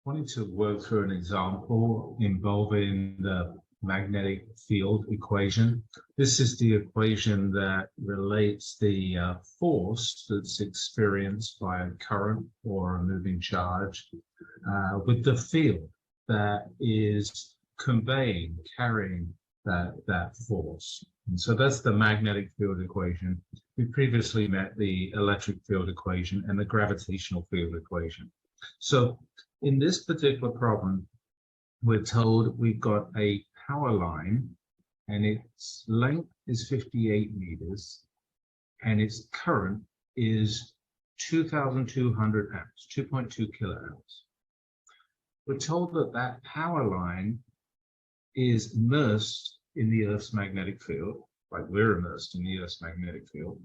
Wanted to work through an example involving the magnetic field equation. This is the equation that relates the force that's experienced by a current or a moving charge with the field that is carrying that force. And so that's the magnetic field equation. We previously met the electric field equation and the gravitational field equation. So in this particular problem, we're told we've got a power line and its length is 58 meters and its current is 2,200 amps, 2.2 kiloamps. We're told that that power line is immersed in the Earth's magnetic field, like we're immersed in the Earth's magnetic field.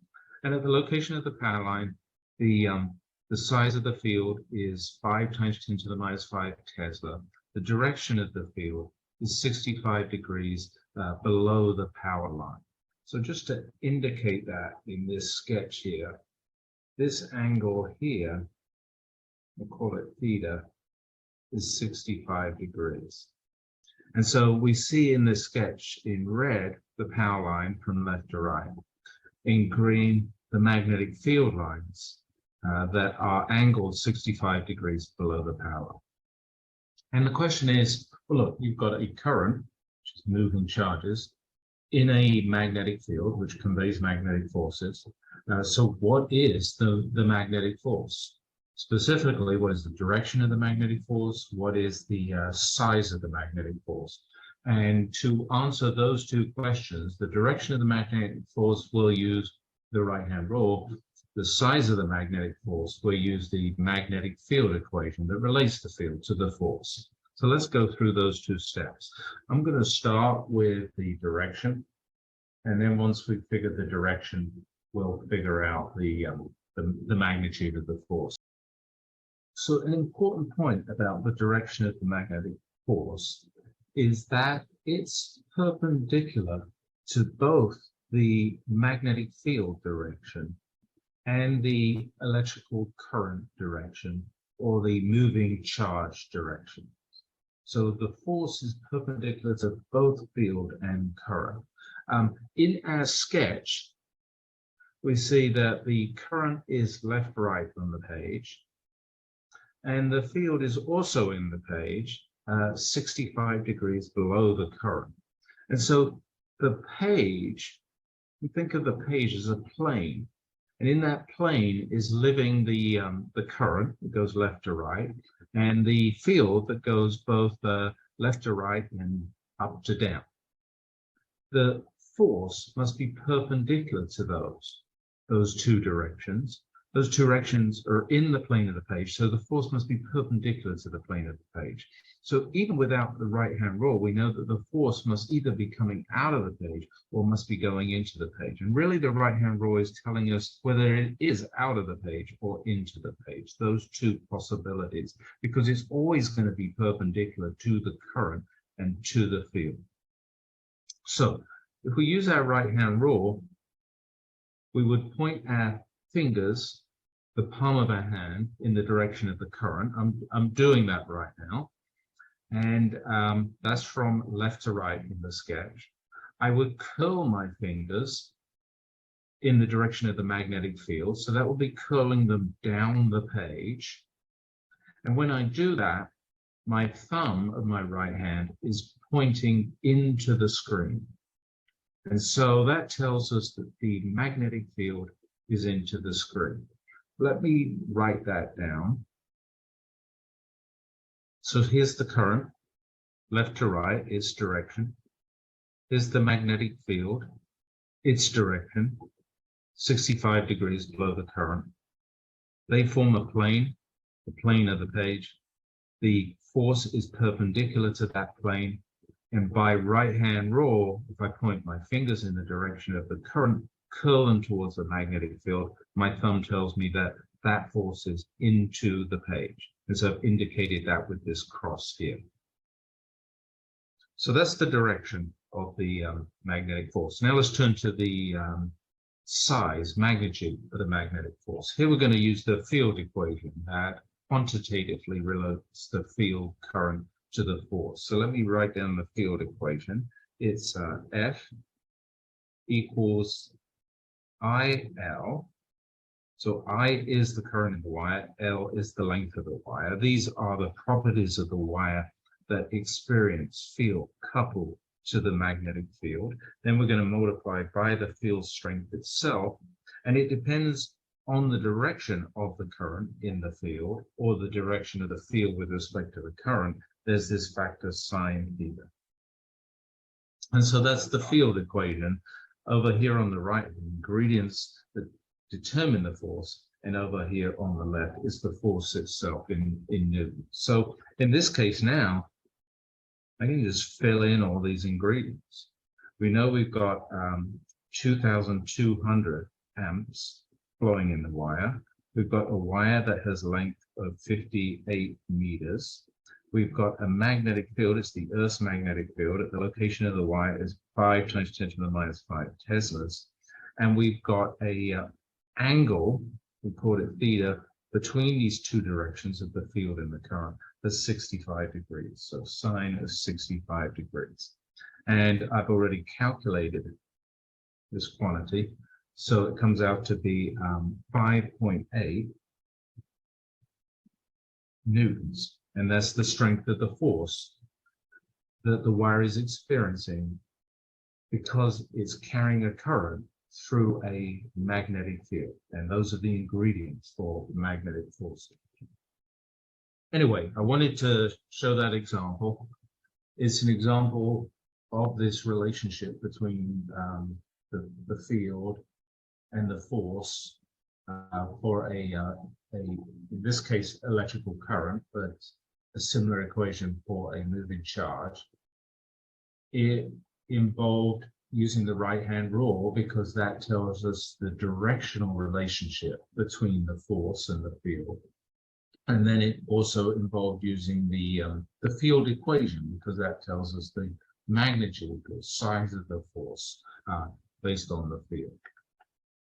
And at the location of the power line, the size of the field is 5 × 10⁻⁵ Tesla. The direction of the field is 65 degrees below the power line. So just to indicate that in this sketch here, this angle here, we'll call it theta, is 65 degrees. And so we see in this sketch in red, the power line from left to right. In green, the magnetic field lines that are angled 65 degrees below the power. And the question is, well, look, you've got a current, which is moving charges, in a magnetic field, which conveys magnetic forces. So what is the magnetic force? Specifically, what is the direction of the magnetic force? What is the size of the magnetic force? And to answer those two questions, the direction of the magnetic force will use the right-hand rule. The size of the magnetic force will use the magnetic field equation that relates the field to the force. So let's go through those two steps. I'm going to start with the direction, and then once we've figured the direction, we'll figure out the magnitude of the force. So an important point about the direction of the magnetic force is that it's perpendicular to both the magnetic field direction and the electrical current direction, or the moving charge direction. So the force is perpendicular to both field and current. In our sketch, we see that the current is left-right on the page, and the field is also in the page, 65 degrees below the current. And so the page, you think of the page as a plane, and in that plane is living the current that goes left to right, and the field that goes both left to right and up to down. The force must be perpendicular to those two directions. Those two directions are in the plane of the page, so the force must be perpendicular to the plane of the page. So even without the right-hand rule, we know that the force must either be coming out of the page or must be going into the page. And really the right-hand rule is telling us whether it is out of the page or into the page, those two possibilities, because it's always going to be perpendicular to the current and to the field. So if we use our right-hand rule, we would point our fingers, the palm of our hand, in the direction of the current. I'm doing that right now. And that's from left to right in the sketch. I would curl my fingers in the direction of the magnetic field. So that will be curling them down the page. And when I do that, my thumb of my right hand is pointing into the screen. And so that tells us that the magnetic field is into the screen. Let me write that down. So here's the current, left to right, its direction. Here's the magnetic field, its direction, 65 degrees below the current. They form a plane, the plane of the page. The force is perpendicular to that plane. And by right-hand rule, if I point my fingers in the direction of the current, curl them towards the magnetic field, my thumb tells me that that force is into the page. And so I've indicated that with this cross here. So that's the direction of the magnetic force. Now let's turn to the size, magnitude of the magnetic force. Here we're going to use the field equation at quantitatively relates the field current to the force. So let me write down the field equation. It's F equals IL. So I is the current in the wire, L is the length of the wire. These are the properties of the wire that experience field coupled to the magnetic field. Then we're going to multiply by the field strength itself, and it depends on the direction of the current in the field or the direction of the field with respect to the current. There's this factor sine theta. And so that's the field equation. Over here on the right, the ingredients that determine the force, and over here on the left is the force itself in Newton. So in this case now, I can just fill in all these ingredients. We know we've got 2,200 amps flowing in the wire. We've got a wire that has a length of 58 meters. We've got a magnetic field. It's the Earth's magnetic field. At the location of the wire is 5 × 10⁻⁵ teslas. And we've got a angle, we call it theta, between these two directions of the field and the current, that's 65 degrees. So sine is 65 degrees. And I've already calculated this quantity. So it comes out to be 5.8 newtons. And that's the strength of the force that the wire is experiencing because it's carrying a current through a magnetic field. And those are the ingredients for magnetic force. Anyway, I wanted to show that example. It's an example of this relationship between the field and the force for in this case, electrical current, but a similar equation for a moving charge. It involved using the right-hand rule because that tells us the directional relationship between the force and the field. And then it also involved using the field equation because that tells us the magnitude or size of the force based on the field.